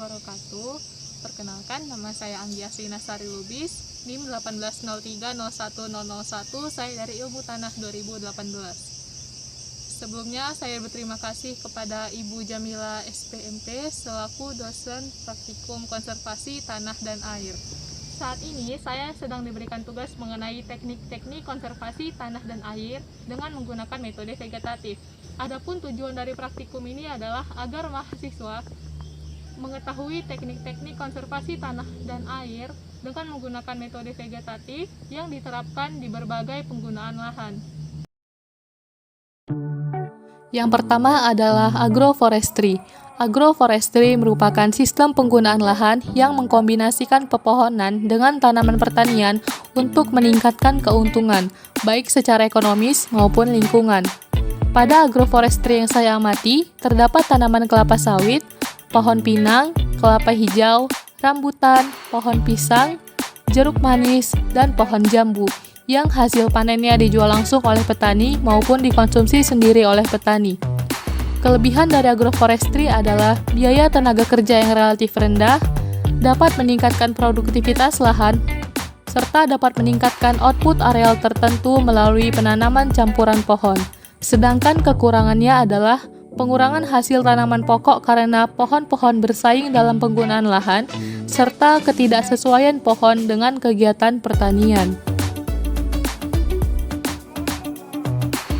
wabarakatuh. Perkenalkan, nama saya Anggiasri Nasari Lubis, NIM 180301001, saya dari Ilmu Tanah 2018. Sebelumnya, saya berterima kasih kepada Ibu Jamila SPMP selaku dosen praktikum konservasi tanah dan air. Saat ini, saya sedang diberikan tugas mengenai teknik-teknik konservasi tanah dan air dengan menggunakan metode vegetatif. Adapun tujuan dari praktikum ini adalah agar mahasiswa mengetahui teknik-teknik konservasi tanah dan air dengan menggunakan metode vegetatif yang diterapkan di berbagai penggunaan lahan. Yang pertama adalah agroforestry. Agroforestry merupakan sistem penggunaan lahan yang mengkombinasikan pepohonan dengan tanaman pertanian untuk meningkatkan keuntungan, baik secara ekonomis maupun lingkungan. Pada agroforestry yang saya amati, terdapat tanaman kelapa sawit, pohon pinang, kelapa hijau, rambutan, pohon pisang, jeruk manis, dan pohon jambu, yang hasil panennya dijual langsung oleh petani maupun dikonsumsi sendiri oleh petani. Kelebihan dari agroforestry adalah biaya tenaga kerja yang relatif rendah, dapat meningkatkan produktivitas lahan, serta dapat meningkatkan output areal tertentu melalui penanaman campuran pohon. Sedangkan kekurangannya adalah pengurangan hasil tanaman pokok karena pohon-pohon bersaing dalam penggunaan lahan, serta ketidaksesuaian pohon dengan kegiatan pertanian.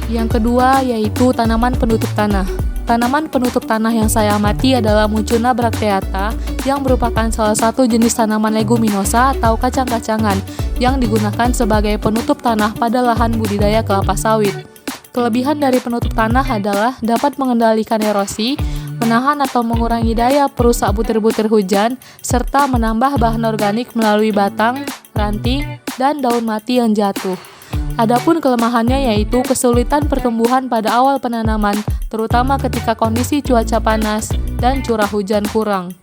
Yang kedua yaitu tanaman penutup tanah. Tanaman penutup tanah yang saya amati adalah Mucuna bracteata, yang merupakan salah satu jenis tanaman leguminosa atau kacang-kacangan yang digunakan sebagai penutup tanah pada lahan budidaya kelapa sawit. Kelebihan dari penutup tanah adalah dapat mengendalikan erosi, menahan atau mengurangi daya perusak butir-butir hujan, serta menambah bahan organik melalui batang, ranting, dan daun mati yang jatuh. Adapun kelemahannya yaitu kesulitan pertumbuhan pada awal penanaman, terutama ketika kondisi cuaca panas dan curah hujan kurang.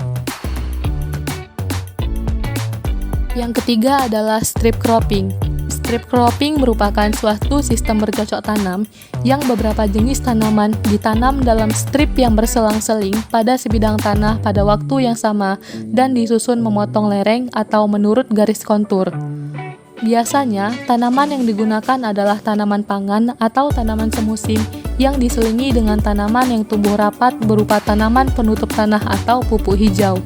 Yang ketiga adalah strip cropping. Strip cropping merupakan suatu sistem bercocok tanam yang beberapa jenis tanaman ditanam dalam strip yang berselang-seling pada sebidang tanah pada waktu yang sama dan disusun memotong lereng atau menurut garis kontur. Biasanya, tanaman yang digunakan adalah tanaman pangan atau tanaman semusim yang diselingi dengan tanaman yang tumbuh rapat berupa tanaman penutup tanah atau pupuk hijau.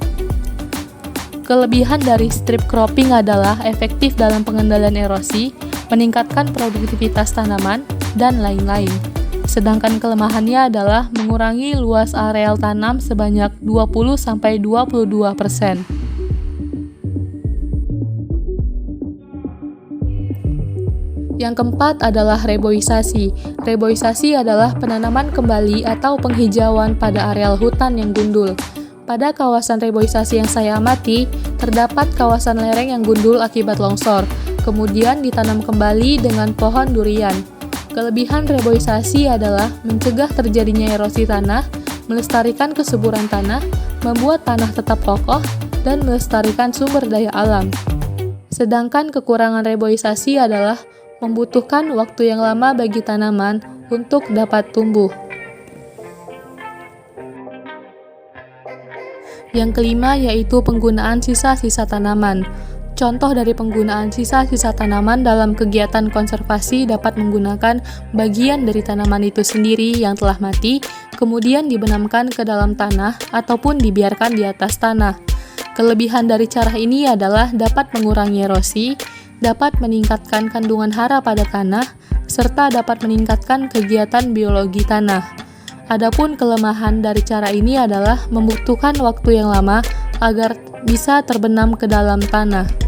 Kelebihan dari strip cropping adalah efektif dalam pengendalian erosi, meningkatkan produktivitas tanaman, dan lain-lain. Sedangkan kelemahannya adalah mengurangi luas areal tanam sebanyak 20-22%. Yang keempat adalah reboisasi. Reboisasi adalah penanaman kembali atau penghijauan pada areal hutan yang gundul. Pada kawasan reboisasi yang saya amati, terdapat kawasan lereng yang gundul akibat longsor, kemudian ditanam kembali dengan pohon durian. Kelebihan reboisasi adalah mencegah terjadinya erosi tanah, melestarikan kesuburan tanah, membuat tanah tetap kokoh, dan melestarikan sumber daya alam. Sedangkan kekurangan reboisasi adalah membutuhkan waktu yang lama bagi tanaman untuk dapat tumbuh. Yang kelima yaitu penggunaan sisa-sisa tanaman. Contoh dari penggunaan sisa-sisa tanaman dalam kegiatan konservasi dapat menggunakan bagian dari tanaman itu sendiri yang telah mati, kemudian dibenamkan ke dalam tanah ataupun dibiarkan di atas tanah. Kelebihan dari cara ini adalah dapat mengurangi erosi, dapat meningkatkan kandungan hara pada tanah, serta dapat meningkatkan kegiatan biologi tanah. Adapun kelemahan dari cara ini adalah membutuhkan waktu yang lama agar bisa terbenam ke dalam tanah.